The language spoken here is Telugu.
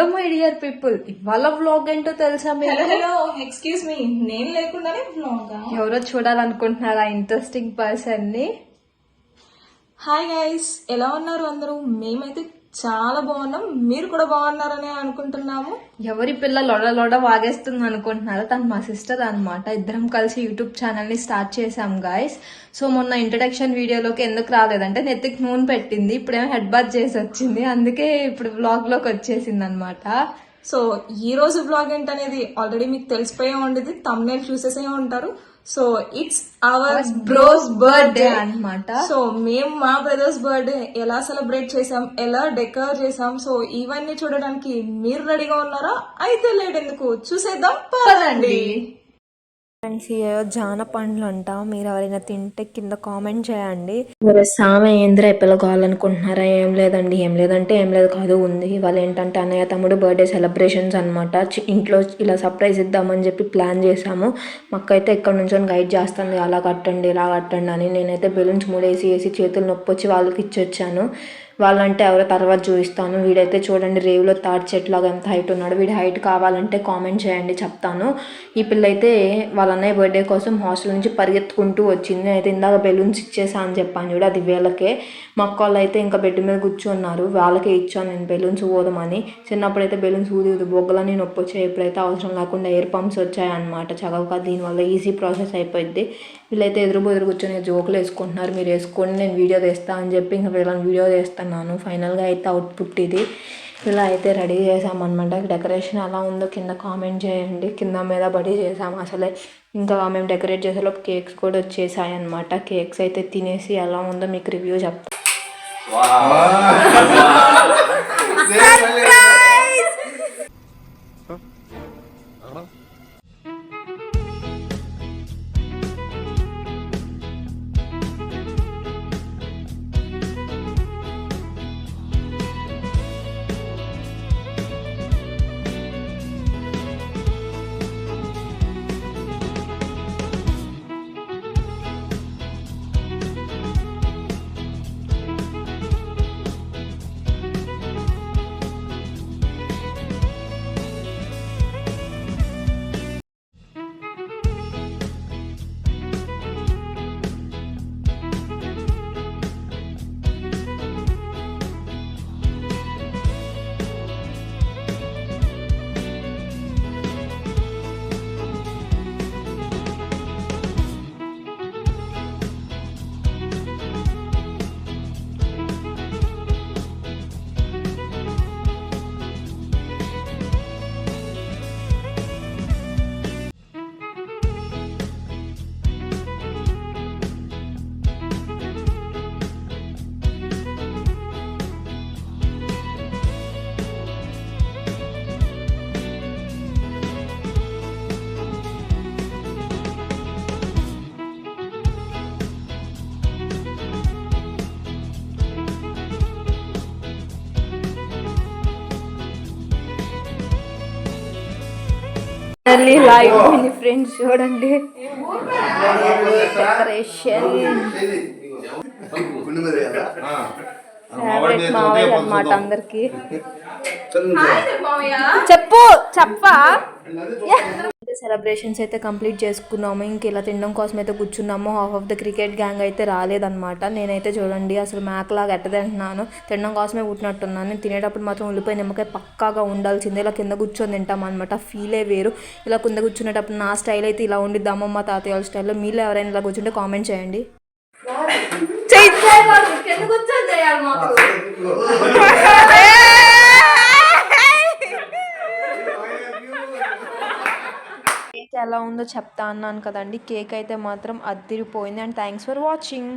హలో మై డియర్ పీపుల్, ఇవాళ వ్లాగ్ ఏంటో తెలుసా మీరు? హలో ఎక్స్క్యూజ్ మీ, నేను లేకుండానే వ్లాగ్. ఎవరో చూడాలనుకుంటున్నారా ఇంట్రెస్టింగ్ పర్సన్ ని? హాయ్ గైస్, ఎలా ఉన్నారు అందరూ? మేమైతే చాలా బాగున్నాం, మీరు కూడా బాగున్నారని అనుకుంటున్నాము. ఎవరి పిల్ల లొడ లొడ వాగేస్తుంది అనుకుంటున్నారా? తను మా సిస్టర్ అనమాట. ఇద్దరం కలిసి యూట్యూబ్ ఛానల్ ని స్టార్ట్ చేసాం గాయస్. సో మొన్న ఇంట్రడక్షన్ వీడియోలోకి ఎందుకు రాలేదంటే నెత్తికి నూనె పెట్టింది, ఇప్పుడేమో హెడ్ బాత్ చేసి వచ్చింది, అందుకే ఇప్పుడు వ్లాగ్ లోకి వచ్చేసింది అనమాట. సో ఈ రోజు బ్లాగ్ ఏంటనేది ఆల్రెడీ మీకు తెలిసిపోయే ఉండేది, తమ్నేల్ చూసేసే ఉంటారు. So it's our bros birthday అన్నమాట. సో మేము మా బ్రదర్స్ బర్త్డే ఎలా సెలబ్రేట్ చేసాం, ఎలా డెకర్ చేసాం, సో ఇవన్నీ చూడడానికి మీరు రెడీగా ఉన్నారా? అయితే లేట్ ఎందుకు, చూసేద్దాం పదండి. ఫ్రెండ్స్, ఏవో జాన పండ్లు అంట, మీరు ఎవరైనా తింటే కింద కామెంట్ చేయండి. సామె ఏంద్ర ఎప్పలో కావాలనుకుంటున్నారా? ఏం లేదండి, ఏం లేదంటే ఏం లేదు కాదు, ఉంది. వాళ్ళు ఏంటంటే అన్నయ్య తమ్ముడు బర్త్డే సెలబ్రేషన్స్ అనమాట. ఇంట్లో ఇలా సర్ప్రైజ్ ఇద్దామని చెప్పి ప్లాన్ చేశాము. మాకైతే ఇక్కడ నుంచి గైడ్ చేస్తుంది, అలా కట్టండి ఇలా కట్టండి అని. నేనైతే బెలూన్స్ వేసి చేతులు నొప్పి వచ్చి వాళ్ళకి ఇచ్చొచ్చాను. వాళ్ళంటే ఎవరో తర్వాత చూపిస్తాను. వీడైతే చూడండి రేవులో తాటి చెట్లాగా ఎంత హైట్ ఉన్నాడు. వీడి హైట్ కావాలంటే కామెంట్ చేయండి, చెప్తాను. ఈ పిల్ల అయితే వాళ్ళ అన్నయ్య బర్త్డే కోసం హాస్టల్ నుంచి పరిగెత్తుకుంటూ వచ్చింది. అయితే ఇందాక బెలూన్స్ ఇచ్చేసా అని చెప్పాను చూడు, అది వీళ్ళకే. మా అక్క వాళ్ళు అయితే ఇంకా బెడ్ మీద కూర్చున్నారు, వాళ్ళకే ఇచ్చాను నేను బెలూన్స్ ఊదమని. చిన్నప్పుడైతే బెలూన్స్ ఊది బొగ్గలని నొప్పి వచ్చాయి, ఇప్పుడైతే అవసరం లేకుండా ఎయిర్ పంప్స్ వచ్చాయన్నమాట చక్కగా. దీనివల్ల ఈజీ ప్రాసెస్ అయిపోయింది. వీళ్ళైతే ఎదురు కూర్చొని జోకులు వేసుకుంటున్నారు, మీరు వేసుకోండి నేను వీడియో తీస్తా అని చెప్పి ఇంకా వీళ్ళని వీడియో తీస్తున్నాను. ఫైనల్గా అయితే అవుట్పుట్ ఇది. ఇలా అయితే రెడీ చేసామన్నమాట. డెకరేషన్ ఎలా ఉందో కింద కామెంట్ చేయండి. కింద మీద పడి చేసాము అసలే. ఇంకా మేము డెకరేట్ చేసేలోపు కేక్స్ కూడా వచ్చేసాయి అన్నమాట. కేక్స్ అయితే తినేసి ఎలా ఉందో మీకు రివ్యూ చెప్తాను. ఇలా అయిపోయింది ఫ్రెండ్స్, చూడండి డెకరేషన్. ఫేవరెట్ మావయ్య అనమాట అందరికి. చెప్పా సెలబ్రేషన్స్ అయితే కంప్లీట్ చేసుకున్నాము. ఇంక ఇలా తినడం కోసం అయితే కూర్చున్నాము. Half of the cricket gang అయితే రాలేదన్నమాట. నేనైతే చూడండి అసలు మేకలాగా ఎట్టదంటున్నాను, తినడం కోసమే పుట్టినట్టున్నాను. తినేటప్పుడు మాత్రం ఉల్లిపాయ నిమ్మకాయ పక్కాగా ఉండాల్సిందే. ఇలా కింద కూర్చొని తింటాం అనమాట, ఫీలే వేరు. ఇలా కింద కూర్చునేటప్పుడు నా స్టైల్ అయితే ఇలా ఉండిద్ది, అమ్మమ్మ తాతయ్య వాళ్ళ స్టైల్లో. మీలో ఎవరైనా ఇలా కూర్చుంటే కామెంట్ చేయండి. కేక్ ఎలా ఉందో చెప్తా అన్నాను కదండి. కేక్ అయితే మాత్రం అదిరిపోయింది. And thanks for watching.